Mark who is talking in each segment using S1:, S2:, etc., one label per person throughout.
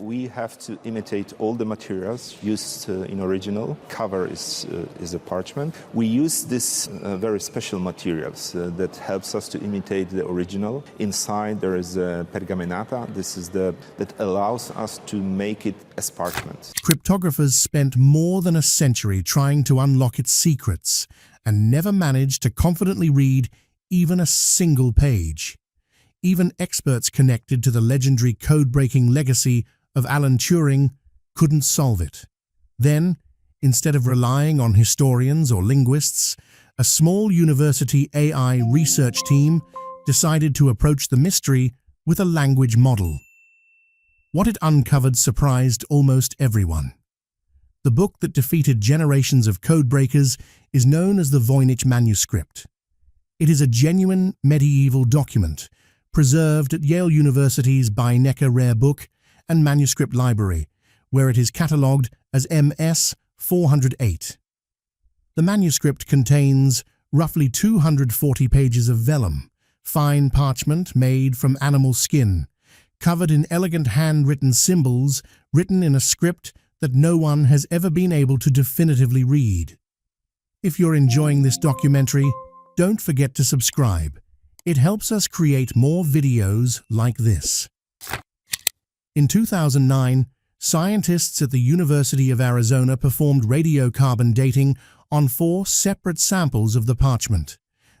S1: We have to imitate all the materials used in original. Cover is a parchment. We use this very special materials that helps us to imitate the original. Inside there is pergamenata. This is that allows us to make it as parchment.
S2: Cryptographers spent more than a century trying to unlock its secrets and never managed to confidently read even a single page. Even experts connected to the legendary code-breaking legacy of Alan Turing couldn't solve it. Then, instead of relying on historians or linguists, a small university AI research team decided to approach the mystery with a language model. What it uncovered surprised almost everyone. The book that defeated generations of codebreakers is known as the Voynich Manuscript. It is a genuine medieval document preserved at Yale University's Beinecke Rare Book and Manuscript Library, where it is catalogued as MS 408. The manuscript contains roughly 240 pages of vellum, fine parchment made from animal skin, covered in elegant handwritten symbols written in a script that no one has ever been able to definitively read. If you're enjoying this documentary, don't forget to subscribe. It helps us create more videos like this. In 2009, scientists at the University of Arizona performed radiocarbon dating on 4 separate samples of the parchment.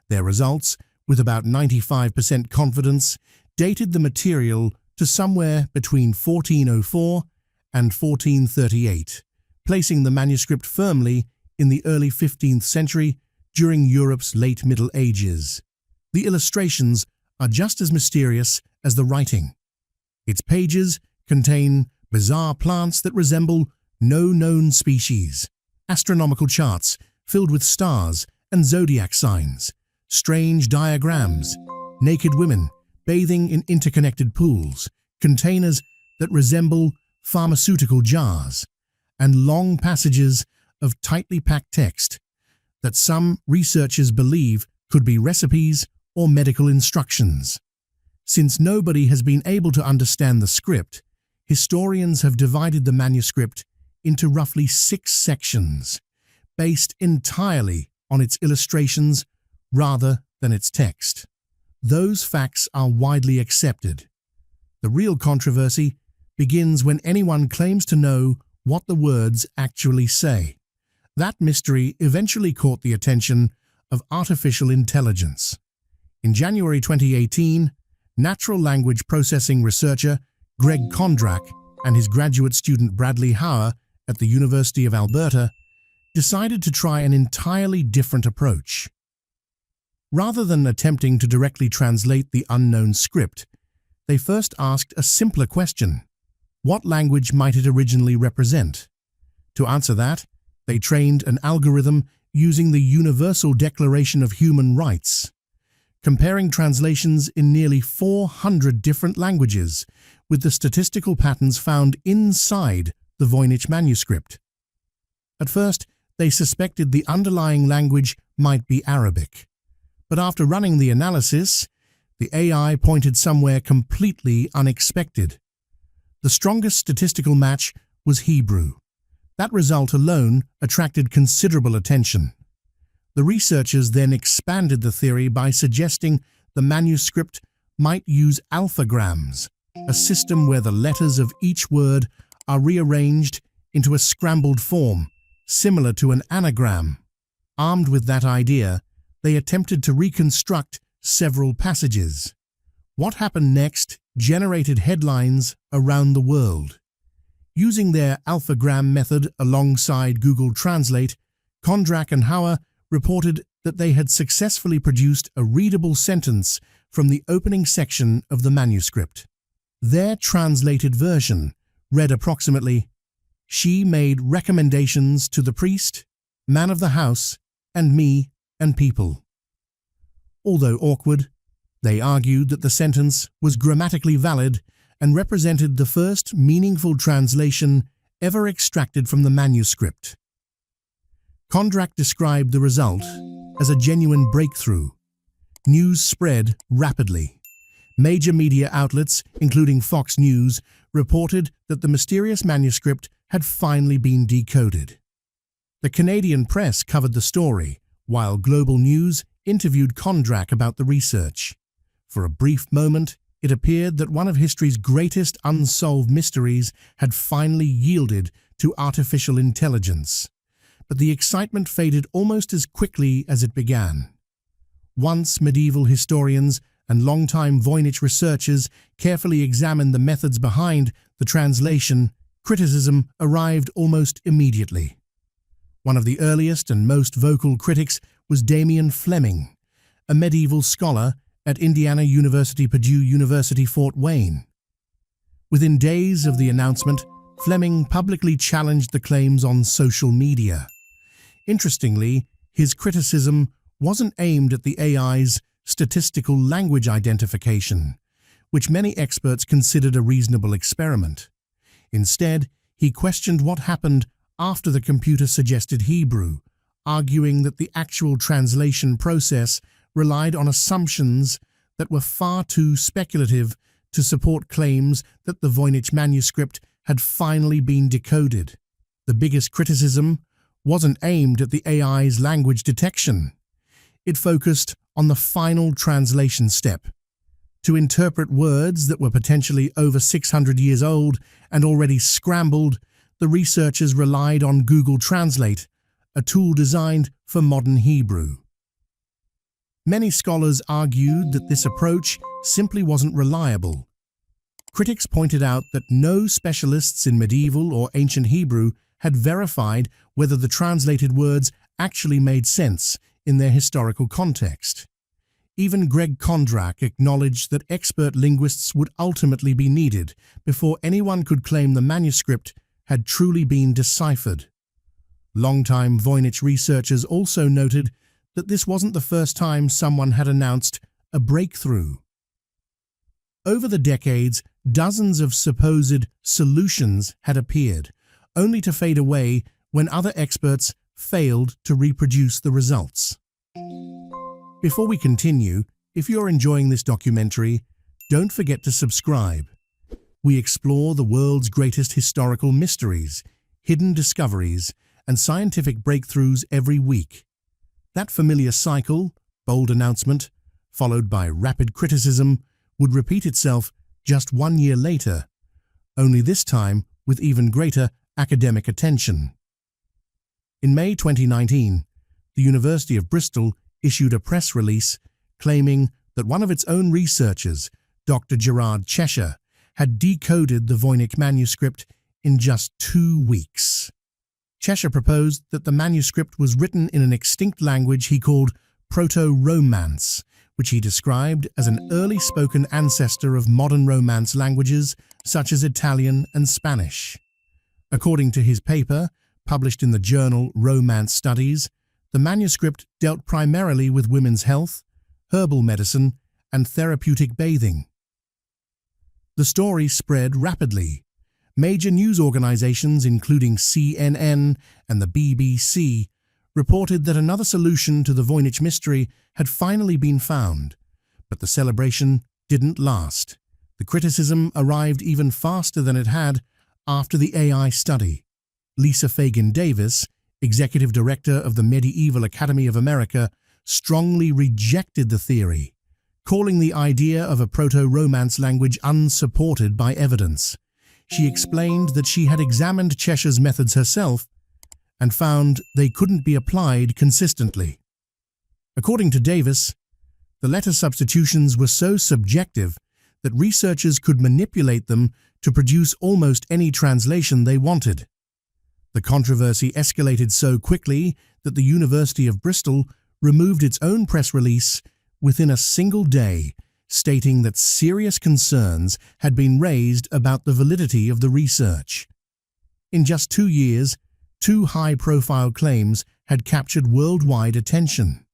S2: Their results, with about 95% confidence, dated the material to somewhere between 1404 and 1438, placing the manuscript firmly in the early 15th century during Europe's late Middle Ages. The illustrations are just as mysterious as the writing. Its pages contain bizarre plants that resemble no known species, astronomical charts filled with stars and zodiac signs, strange diagrams, naked women bathing in interconnected pools, containers that resemble pharmaceutical jars, and long passages of tightly packed text that some researchers believe could be recipes or medical instructions. Since nobody has been able to understand the script, historians have divided the manuscript into roughly 6 sections, based entirely on its illustrations rather than its text. Those facts are widely accepted. The real controversy begins when anyone claims to know what the words actually say. That mystery eventually caught the attention of artificial intelligence. In January 2018, natural language processing researcher Greg Kondrak and his graduate student Bradley Hauer at the University of Alberta decided to try an entirely different approach. Rather than attempting to directly translate the unknown script, they first asked a simpler question: what language might it originally represent? To answer that, they trained an algorithm using the Universal Declaration of Human Rights, comparing translations in nearly 400 different languages with the statistical patterns found inside the Voynich Manuscript. At first, they suspected the underlying language might be Arabic, but after running the analysis, the AI pointed somewhere completely unexpected. The strongest statistical match was Hebrew. That result alone attracted considerable attention. The researchers then expanded the theory by suggesting the manuscript might use alphagrams, a system where the letters of each word are rearranged into a scrambled form, similar to an anagram. Armed with that idea, they attempted to reconstruct several passages. What happened next generated headlines around the world. Using their alphagram method alongside Google Translate, Kondrak and Hauer reported that they had successfully produced a readable sentence from the opening section of the manuscript. Their translated version read approximately, "She made recommendations to the priest, man of the house, and me and people." Although awkward, they argued that the sentence was grammatically valid and represented the first meaningful translation ever extracted from the manuscript. Kondrak described the result as a genuine breakthrough. News spread rapidly. Major media outlets, including Fox News, reported that the mysterious manuscript had finally been decoded. The Canadian press covered the story, while Global News interviewed Kondrak about the research. For a brief moment, it appeared that one of history's greatest unsolved mysteries had finally yielded to artificial intelligence. But the excitement faded almost as quickly as it began. Once medieval historians and longtime Voynich researchers carefully examined the methods behind the translation, criticism arrived almost immediately. One of the earliest and most vocal critics was Damian Fleming, a medieval scholar at Indiana University, Purdue University, Fort Wayne. Within days of the announcement, Fleming publicly challenged the claims on social media. Interestingly, his criticism wasn't aimed at the AI's statistical language identification, which many experts considered a reasonable experiment. Instead, he questioned what happened after the computer suggested Hebrew, arguing that the actual translation process relied on assumptions that were far too speculative to support claims that the Voynich manuscript had finally been decoded. The biggest criticism wasn't aimed at the AI's language detection. It focused on the final translation step. To interpret words that were potentially over 600 years old and already scrambled, the researchers relied on Google Translate, a tool designed for modern Hebrew. Many scholars argued that this approach simply wasn't reliable. Critics pointed out that no specialists in medieval or ancient Hebrew had verified whether the translated words actually made sense in their historical context. Even Greg Kondrak acknowledged that expert linguists would ultimately be needed before anyone could claim the manuscript had truly been deciphered. Longtime Voynich researchers also noted that this wasn't the first time someone had announced a breakthrough. Over the decades, dozens of supposed solutions had appeared, only to fade away when other experts failed to reproduce the results. Before we continue, if you're enjoying this documentary, don't forget to subscribe. We explore the world's greatest historical mysteries, hidden discoveries, and scientific breakthroughs every week. That familiar cycle, bold announcement, followed by rapid criticism, would repeat itself just 1 year later, only this time with even greater academic attention. In May 2019, the University of Bristol issued a press release claiming that one of its own researchers, Dr. Gerard Cheshire, had decoded the Voynich manuscript in just 2 weeks. Cheshire proposed that the manuscript was written in an extinct language he called Proto-Romance, which he described as an early spoken ancestor of modern Romance languages such as Italian and Spanish. According to his paper, published in the journal Romance Studies, the manuscript dealt primarily with women's health, herbal medicine, and therapeutic bathing. The story spread rapidly. Major news organizations, including CNN and the BBC, reported that another solution to the Voynich mystery had finally been found. But the celebration didn't last. The criticism arrived even faster than it had after the AI study. Lisa Fagan Davis, executive director of the Medieval Academy of America, strongly rejected the theory, calling the idea of a Proto-Romance language unsupported by evidence. She explained that she had examined Cheshire's methods herself and found they couldn't be applied consistently. According to Davis, the letter substitutions were so subjective that researchers could manipulate them to produce almost any translation they wanted. The controversy escalated so quickly that the University of Bristol removed its own press release within a single day, stating that serious concerns had been raised about the validity of the research. In just 2 years, 2 high-profile claims had captured worldwide attention,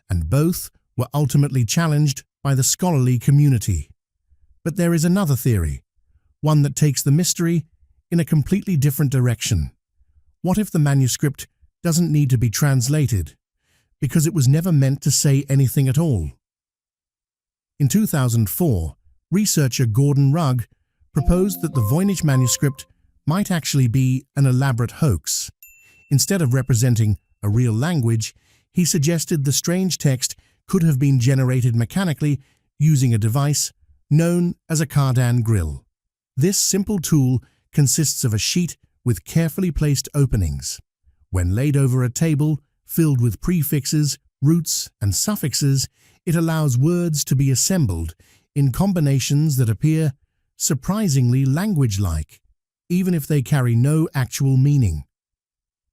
S2: and both were ultimately challenged by the scholarly community. But there is another theory, one that takes the mystery in a completely different direction. What if the manuscript doesn't need to be translated, because it was never meant to say anything at all? In 2004, researcher Gordon Rugg proposed that the Voynich manuscript might actually be an elaborate hoax. Instead of representing a real language, he suggested the strange text could have been generated mechanically using a device known as a cardan grill. This simple tool consists of a sheet with carefully placed openings. When laid over a table filled with prefixes, roots, and suffixes, it allows words to be assembled in combinations that appear surprisingly language-like, even if they carry no actual meaning.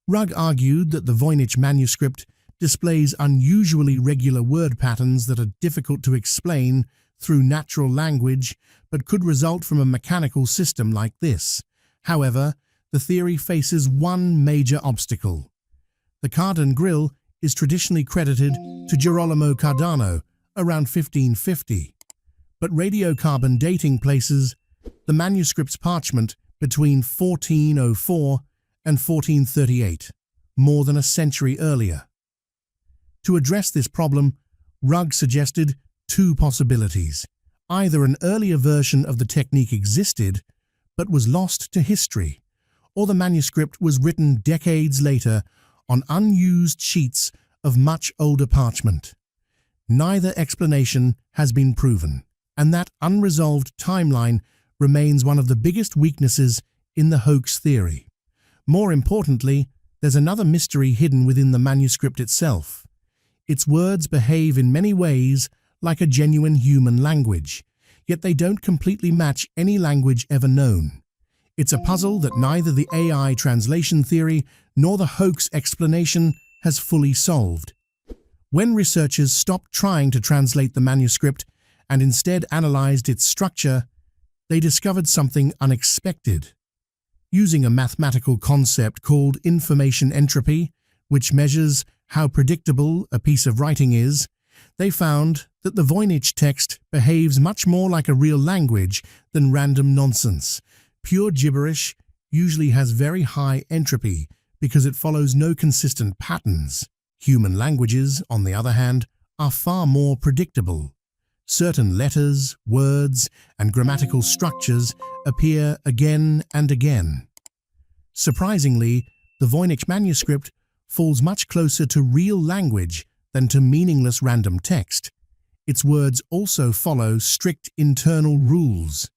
S2: Rugg argued that the Voynich manuscript displays unusually regular word patterns that are difficult to explain through natural language but could result from a mechanical system like this. However, the theory faces one major obstacle. The cardan grill is traditionally credited to Girolamo Cardano around 1550, but radiocarbon dating places the manuscript's parchment between 1404 and 1438, more than a century earlier. To address this problem, Rugg suggested two possibilities. Either an earlier version of the technique existed, but was lost to history, or the manuscript was written decades later on unused sheets of much older parchment. Neither explanation has been proven, and that unresolved timeline remains one of the biggest weaknesses in the hoax theory. More importantly, there's another mystery hidden within the manuscript itself. Its words behave in many ways like a genuine human language, yet they don't completely match any language ever known. It's a puzzle that neither the AI translation theory nor the hoax explanation has fully solved. When researchers stopped trying to translate the manuscript and instead analyzed its structure, they discovered something unexpected. Using a mathematical concept called information entropy, which measures how predictable a piece of writing is, they found that the Voynich text behaves much more like a real language than random nonsense. Pure gibberish usually has very high entropy because it follows no consistent patterns. Human languages, on the other hand, are far more predictable. Certain letters, words, and grammatical structures appear again and again. Surprisingly, the Voynich manuscript falls much closer to real language than to meaningless random text. Its words also follow strict internal rules.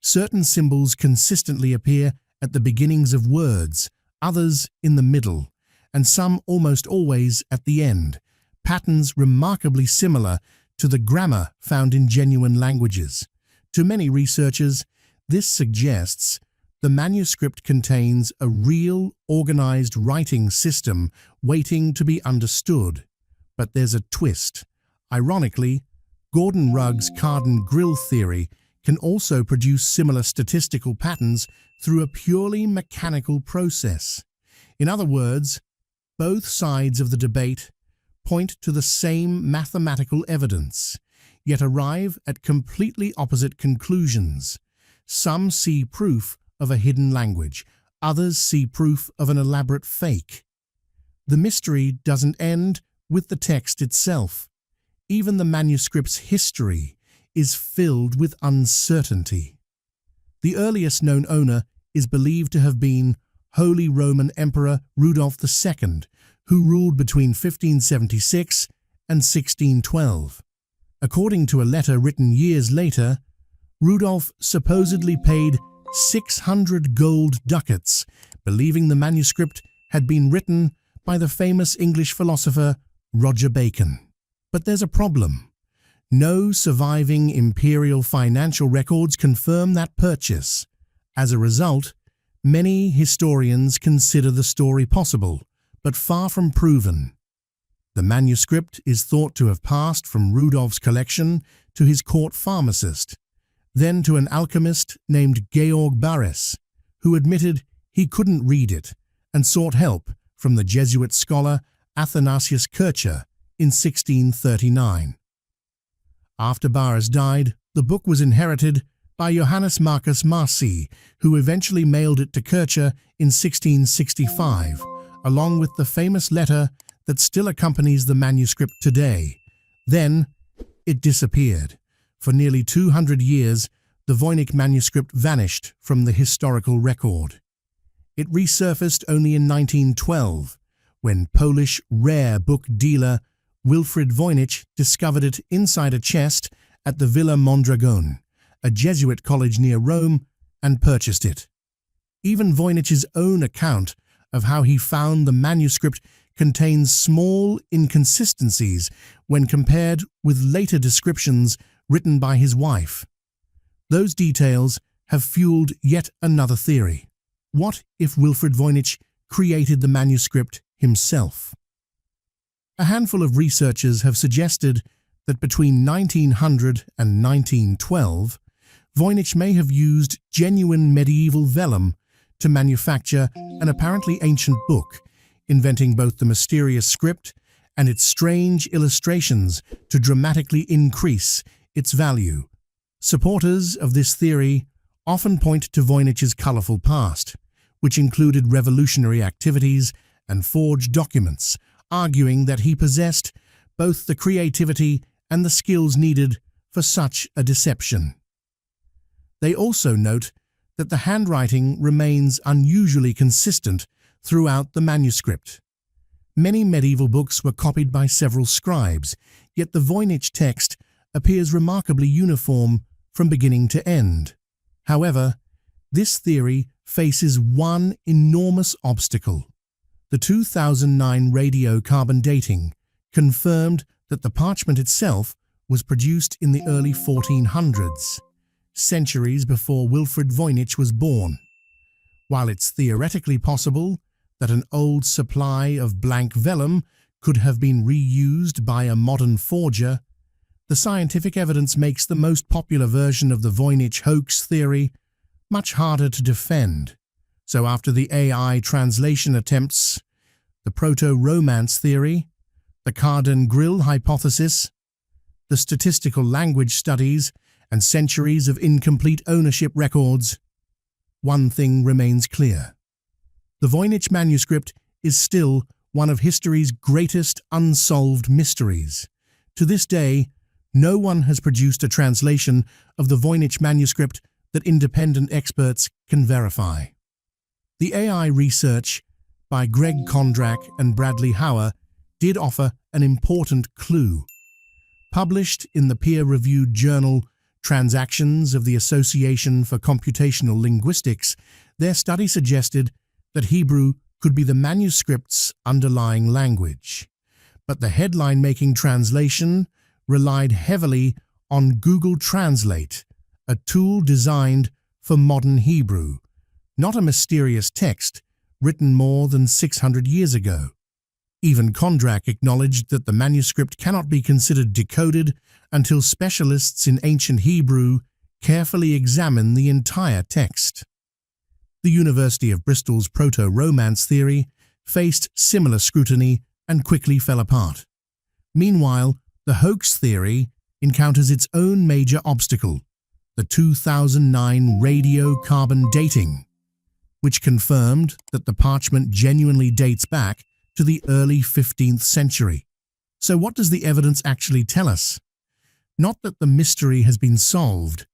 S2: Certain symbols consistently appear at the beginnings of words, others in the middle, and some almost always at the end, patterns remarkably similar to the grammar found in genuine languages. To many researchers, this suggests the manuscript contains a real, organized writing system waiting to be understood. But there's a twist. Ironically, Gordon Rugg's cardan grill theory can also produce similar statistical patterns through a purely mechanical process. In other words, both sides of the debate point to the same mathematical evidence, yet arrive at completely opposite conclusions. Some see proof of a hidden language, others see proof of an elaborate fake. The mystery doesn't end with the text itself. Even the manuscript's history is filled with uncertainty. The earliest known owner is believed to have been Holy Roman Emperor Rudolph II, who ruled between 1576 and 1612. According to a letter written years later, Rudolph supposedly paid 600 gold ducats, believing the manuscript had been written by the famous English philosopher Roger Bacon. But there's a problem. No surviving imperial financial records confirm that purchase. As a result, many historians consider the story possible, but far from proven. The manuscript is thought to have passed from Rudolph's collection to his court pharmacist, then to an alchemist named Georg Barres, who admitted he couldn't read it and sought help from the Jesuit scholar Athanasius Kircher in 1639. After Barres died, the book was inherited by Johannes Marcus Marci, who eventually mailed it to Kircher in 1665, along with the famous letter that still accompanies the manuscript today. Then, it disappeared. For nearly 200 years, the Voynich manuscript vanished from the historical record. It resurfaced only in 1912, when Polish rare book dealer Wilfrid Voynich discovered it inside a chest at the Villa Mondragone, a Jesuit college near Rome, and purchased it. Even Voynich's own account of how he found the manuscript contains small inconsistencies when compared with later descriptions written by his wife. Those details have fueled yet another theory. What if Wilfrid Voynich created the manuscript himself? A handful of researchers have suggested that between 1900 and 1912, Voynich may have used genuine medieval vellum to manufacture an apparently ancient book, inventing both the mysterious script and its strange illustrations to dramatically increase its value. Supporters of this theory often point to Voynich's colorful past, which included revolutionary activities and forged documents, arguing that he possessed both the creativity and the skills needed for such a deception. They also note that the handwriting remains unusually consistent throughout the manuscript. Many medieval books were copied by several scribes, yet the Voynich text appears remarkably uniform from beginning to end. However, this theory faces one enormous obstacle. The 2009 radiocarbon dating confirmed that the parchment itself was produced in the early 1400s, centuries before Wilfrid Voynich was born. While it's theoretically possible that an old supply of blank vellum could have been reused by a modern forger, the scientific evidence makes the most popular version of the Voynich hoax theory much harder to defend. So after the AI translation attempts, the proto-romance theory, the Carden-Grill hypothesis, the statistical language studies, and centuries of incomplete ownership records, one thing remains clear. The Voynich manuscript is still one of history's greatest unsolved mysteries. To this day, no one has produced a translation of the Voynich manuscript that independent experts can verify. The AI research by Greg Kondrak and Bradley Hauer did offer an important clue. Published in the peer-reviewed journal Transactions of the Association for Computational Linguistics, their study suggested that Hebrew could be the manuscript's underlying language. But the headline-making translation relied heavily on Google Translate, a tool designed for modern Hebrew, not a mysterious text written more than 600 years ago. Even Kondrak acknowledged that the manuscript cannot be considered decoded until specialists in ancient Hebrew carefully examine the entire text. The University of Bristol's proto-romance theory faced similar scrutiny and quickly fell apart. Meanwhile, the hoax theory encounters its own major obstacle, the 2009 radiocarbon dating, which confirmed that the parchment genuinely dates back to the early 15th century. So what does the evidence actually tell us? Not that the mystery has been solved,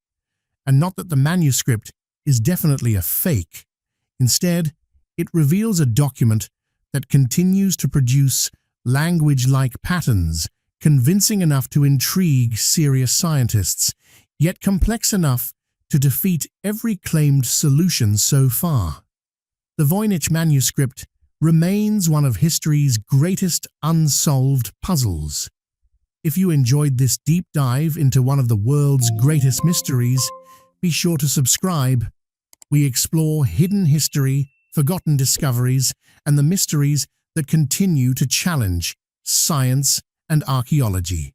S2: and not that the manuscript is definitely a fake. Instead, it reveals a document that continues to produce language-like patterns, convincing enough to intrigue serious scientists, yet complex enough to defeat every claimed solution so far. The Voynich manuscript remains one of history's greatest unsolved puzzles. If you enjoyed this deep dive into one of the world's greatest mysteries, be sure to subscribe. We explore hidden history, forgotten discoveries, and the mysteries that continue to challenge science and archaeology.